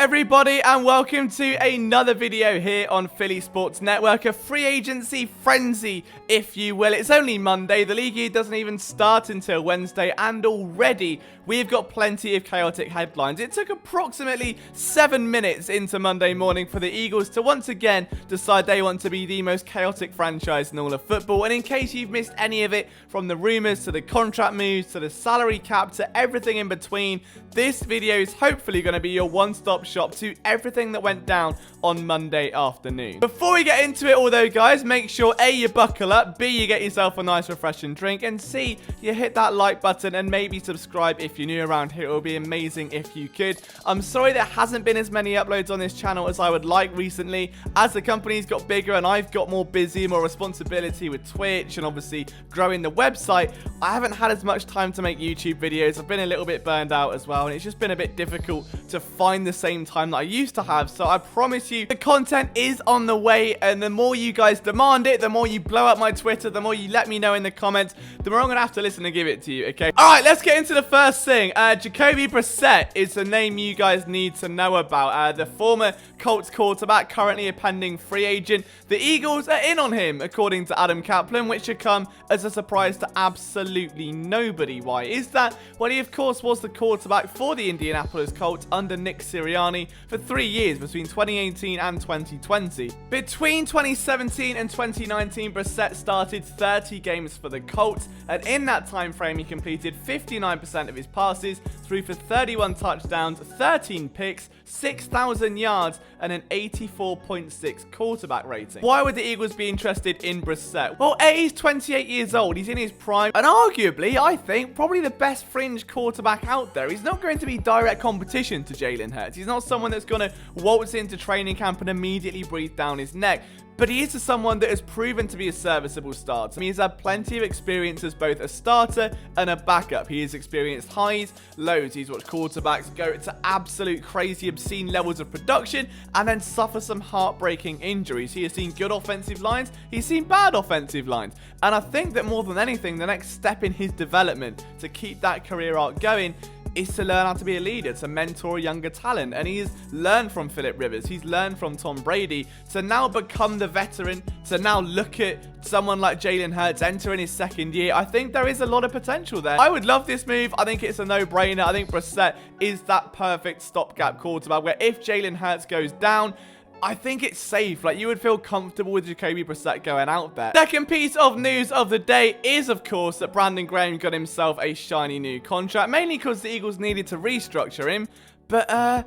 everybody, and welcome to another video here on Philly Sports Network, a free agency frenzy, if you will. It's only Monday, the league year doesn't even start until Wednesday, and already we've got plenty of chaotic headlines. It took approximately 7 minutes into Monday morning for the Eagles to once again decide they want to be the most chaotic franchise in all of football, and in case you've missed any of it, from the rumors to the contract moves to the salary cap to everything in between, this video is hopefully going to be your one-stop shop to everything that went down on Monday afternoon. Before we get into it although, guys, make sure A, you buckle up, B, you get yourself a nice refreshing drink, and C, you hit that like button and maybe subscribe if you're new around here. It would be amazing if you could. I'm sorry there hasn't been as many uploads on this channel as I would like recently, as the company's got bigger and I've got more busy, more responsibility with Twitch and obviously growing the website. I haven't had as much time to make YouTube videos. I've been a little bit burned out as well, and it's just been a bit difficult to find the same time that I used to have. So I promise you the content is on the way, and the more you guys demand it, the more you blow up my Twitter, the more you let me know in the comments, the more I'm gonna have to listen and give it to you, okay? Alright, let's get into the first thing. Jacoby Brissett is the name you guys need to know about. The former Colts quarterback, currently a pending free agent. The Eagles are in on him, according to Adam Kaplan, which should come as a surprise to absolutely nobody. Why is that? Well, he of course was the quarterback for the Indianapolis Colts under Nick Sirianni for 3 years between 2018 and 2020. Between 2017 and 2019, Brissett started 30 games for the Colts, and in that time frame he completed 59% of his passes, threw for 31 touchdowns, 13 picks, 6,000 yards, and an 84.6 quarterback rating. Why would the Eagles be interested in Brissett? Well, A, he's 28 years old, he's in his prime, and arguably, I think, probably the best fringe quarterback out there. He's not going to be direct competition to Jalen Hurts. He's not someone that's going to waltz into training camp and immediately breathe down his neck. But he is someone that has proven to be a serviceable starter. He's had plenty of experience as both a starter and a backup. He has experienced highs, lows. He's watched quarterbacks go to absolute crazy, obscene levels of production and then suffer some heartbreaking injuries. He has seen good offensive lines. He's seen bad offensive lines. And I think that more than anything, the next step in his development to keep that career arc going is to learn how to be a leader, to mentor younger talent. And he's learned from Philip Rivers, he's learned from Tom Brady, to now become the veteran, to now look at someone like Jalen Hurts entering his second year. I think there is a lot of potential there. I would love this move. I think it's a no-brainer. I think Brissett is that perfect stopgap quarterback where if Jalen Hurts goes down, I think it's safe. Like, you would feel comfortable with Jacoby Brissett going out there. Second piece of news of the day is, of course, that Brandon Graham got himself a shiny new contract, mainly because the Eagles needed to restructure him, but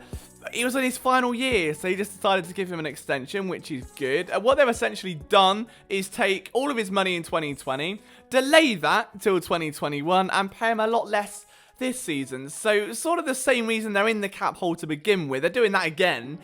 he was on his final year, so he just decided to give him an extension, which is good. What they've essentially done is take all of his money in 2020, delay that till 2021, and pay him a lot less this season. So sort of the same reason they're in the cap hole to begin with. They're doing that again,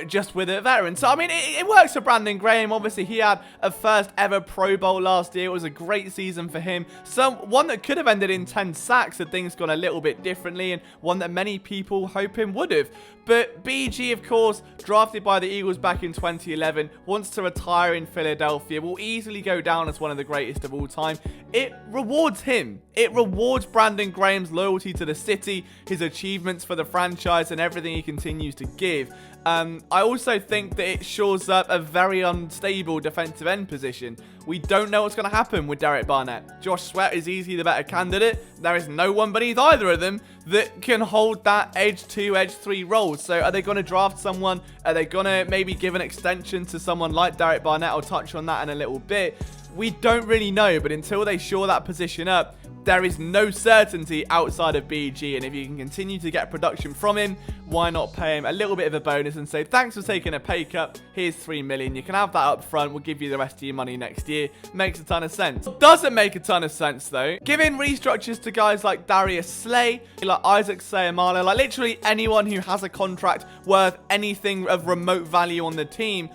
just with a veteran. So I mean, it works for Brandon Graham. Obviously he had a first ever Pro Bowl last year. It was a great season for him. One that could have ended in 10 sacks had things gone a little bit differently, and one that many people hope him would have. But BG, of course, drafted by the Eagles back in 2011, wants to retire in Philadelphia, will easily go down as one of the greatest of all time. It rewards him. It rewards Brandon Graham's loyalty to the city, his achievements for the franchise, and everything he continues to give. I also think that it shores up a very unstable defensive end position. We don't know what's going to happen with Derek Barnett. Josh Sweat is easily the better candidate. There is no one beneath either of them that can hold that edge 2, edge 3 role. So are they going to draft someone? Are they going to maybe give an extension to someone like Derek Barnett? I'll touch on that in a little bit. We don't really know, but until they shore that position up, there is no certainty outside of BG, and if you can continue to get production from him, why not pay him a little bit of a bonus and say, thanks for taking a pay cut, here's $3 million, you can have that up front, we'll give you the rest of your money next year. Makes a ton of sense. Doesn't make a ton of sense though. Giving restructures to guys like Darius Slay, like Isaac Seumalo, like literally anyone who has a contract worth anything of remote value on the team,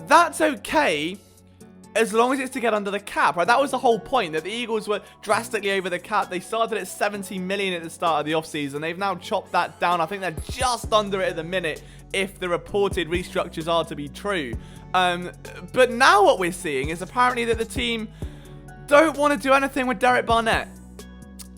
that's okay, as long as it's to get under the cap, right? That was the whole point, that the Eagles were drastically over the cap. They started at $70 million at the start of the offseason. They've now chopped that down. I think they're just under it at the minute, if the reported restructures are to be true. But now what we're seeing is apparently that the team don't want to do anything with Derek Barnett,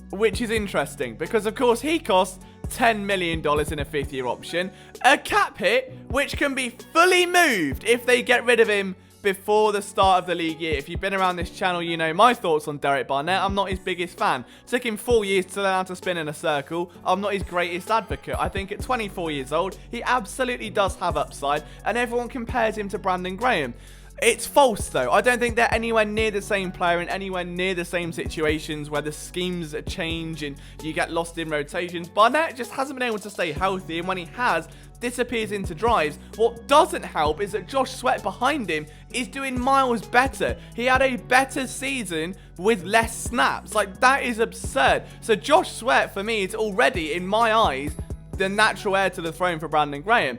which is interesting because, of course, he costs $10 million in a 5th-year option, a cap hit which can be fully moved if they get rid of him before the start of the league year. If you've been around this channel, you know my thoughts on Derek Barnett. I'm not his biggest fan. Took him 4 years to learn how to spin in a circle. I'm not his greatest advocate. I think at 24 years old, he absolutely does have upside, and everyone compares him to Brandon Graham. It's false, though. I don't think they're anywhere near the same player in anywhere near the same situations where the schemes change and you get lost in rotations. Barnett just hasn't been able to stay healthy, and when he has, disappears into drives. What doesn't help is that Josh Sweat behind him is doing miles better. He had a better season with less snaps. Like, that is absurd. So Josh Sweat, for me, is already, in my eyes, the natural heir to the throne for Brandon Graham.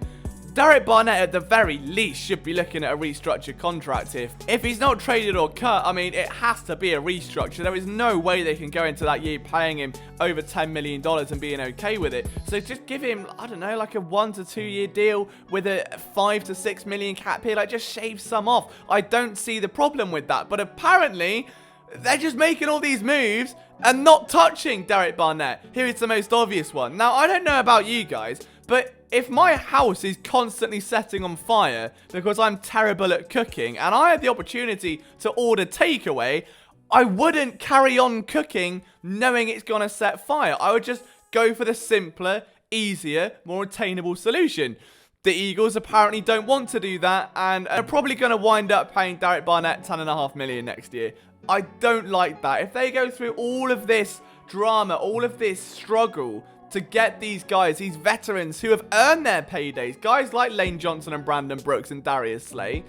Derek Barnett, at the very least, should be looking at a restructured contract here. If he's not traded or cut, I mean, it has to be a restructure. There is no way they can go into that year paying him over $10 million and being okay with it. So just give him, I don't know, like a 1 to 2 year deal with a 5 to 6 million cap here. Like, just shave some off. I don't see the problem with that. But apparently, they're just making all these moves and not touching Derek Barnett. Here is the most obvious one. Now, I don't know about you guys, but if my house is constantly setting on fire because I'm terrible at cooking and I had the opportunity to order takeaway, I wouldn't carry on cooking knowing it's going to set fire. I would just go for the simpler, easier, more attainable solution. The Eagles apparently don't want to do that and are probably going to wind up paying Derek Barnett $10.5 million next year. I don't like that. If they go through all of this drama, all of this struggle to get these guys, these veterans who have earned their paydays, guys like Lane Johnson and Brandon Brooks and Darius Slay,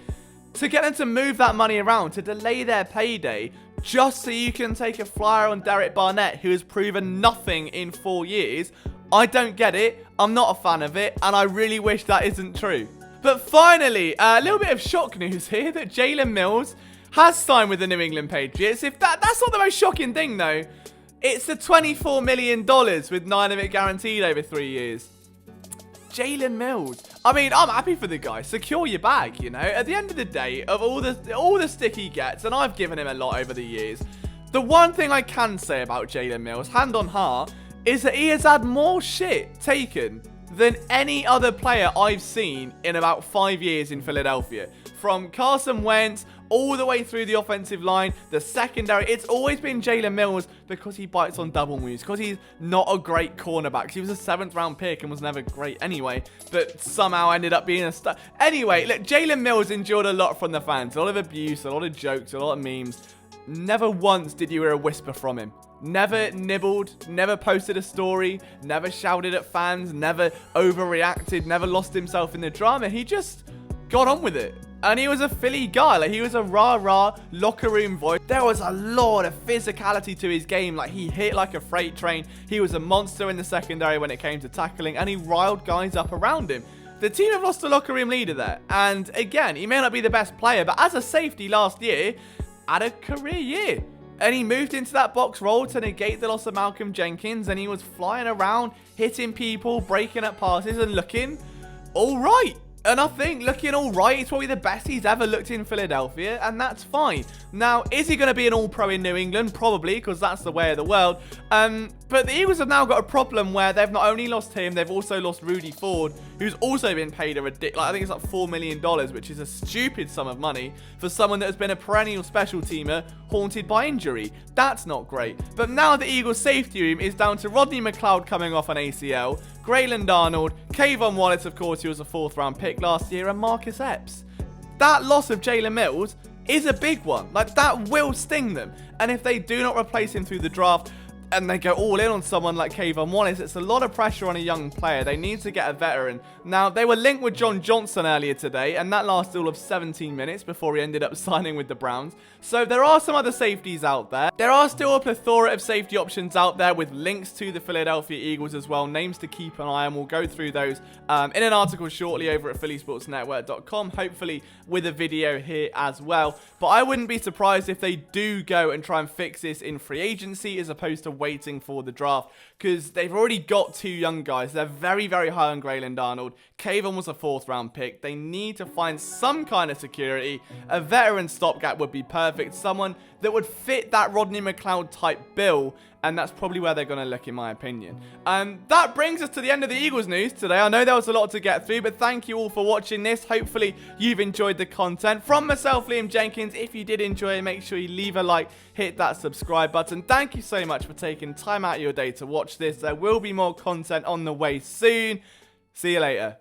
to get them to move that money around, to delay their payday, just so you can take a flyer on Derek Barnett, who has proven nothing in 4 years, I don't get it, I'm not a fan of it, and I really wish that isn't true. But finally, a little bit of shock news here, that Jalen Mills has signed with the New England Patriots. If that's not the most shocking thing, though. It's the $24 million with 9 of it guaranteed over 3 years. Jalen Mills. I mean, I'm happy for the guy. Secure your bag, you know. At the end of the day, of all the stick he gets, and I've given him a lot over the years, the one thing I can say about Jalen Mills, hand on heart, is that he has had more shit taken than any other player I've seen in about 5 years in Philadelphia. From Carson Wentz all the way through the offensive line, the secondary, it's always been Jalen Mills because he bites on double moves, because he's not a great cornerback. He was a 7th round pick and was never great anyway, but somehow ended up being a star. Anyway, look, Jalen Mills endured a lot from the fans, a lot of abuse, a lot of jokes, a lot of memes. Never once did you hear a whisper from him. Never nibbled, never posted a story, never shouted at fans, never overreacted, never lost himself in the drama. He just got on with it. And he was a Philly guy. Like, he was a rah-rah locker room voice. There was a lot of physicality to his game. Like, he hit like a freight train. He was a monster in the secondary when it came to tackling, and he riled guys up around him. The team have lost a locker room leader there. And again, he may not be the best player, but as a safety last year, had a career year. And he moved into that box role to negate the loss of Malcolm Jenkins, and he was flying around, hitting people, breaking up passes, and looking all right. And I think looking all right, it's probably the best he's ever looked in Philadelphia, and that's fine. Now, is he going to be an all-pro in New England? Probably, because that's the way of the world. But the Eagles have now got a problem where they've not only lost him, they've also lost Rudy Ford, who's also been paid a ridiculous, I think it's like $4 million, which is a stupid sum of money for someone that has been a perennial special teamer haunted by injury. That's not great. But now the Eagles safety room is down to Rodney McLeod coming off an ACL, Grayland Arnold, Kayvon Wallace, of course, who was a 4th round pick last year, and Marcus Epps. That loss of Jalen Mills is a big one. Like, that will sting them. And if they do not replace him through the draft, and they go all in on someone like Kayvon Wallace, it's a lot of pressure on a young player. They need to get a veteran. Now, they were linked with John Johnson earlier today, and that lasted all of 17 minutes before he ended up signing with the Browns. So there are some other safeties out there. There are still a plethora of safety options out there with links to the Philadelphia Eagles as well, names to keep an eye on. We'll go through those in an article shortly over at phillysportsnetwork.com, hopefully with a video here as well. But I wouldn't be surprised if they do go and try and fix this in free agency as opposed to waiting for the draft, because they've already got 2 young guys. They're very, very high on Grayland Arnold. Kayvon was a 4th round pick. They need to find some kind of security. A veteran stopgap would be perfect. Someone that would fit that Rodney McLeod type bill, and that's probably where they're going to look, in my opinion. That brings us to the end of the Eagles news today. I know there was a lot to get through, but thank you all for watching this. Hopefully, you've enjoyed the content. From myself, Liam Jenkins, if you did enjoy it, make sure you leave a like, hit that subscribe button. Thank you so much for taking time out of your day to watch this. There will be more content on the way soon. See you later.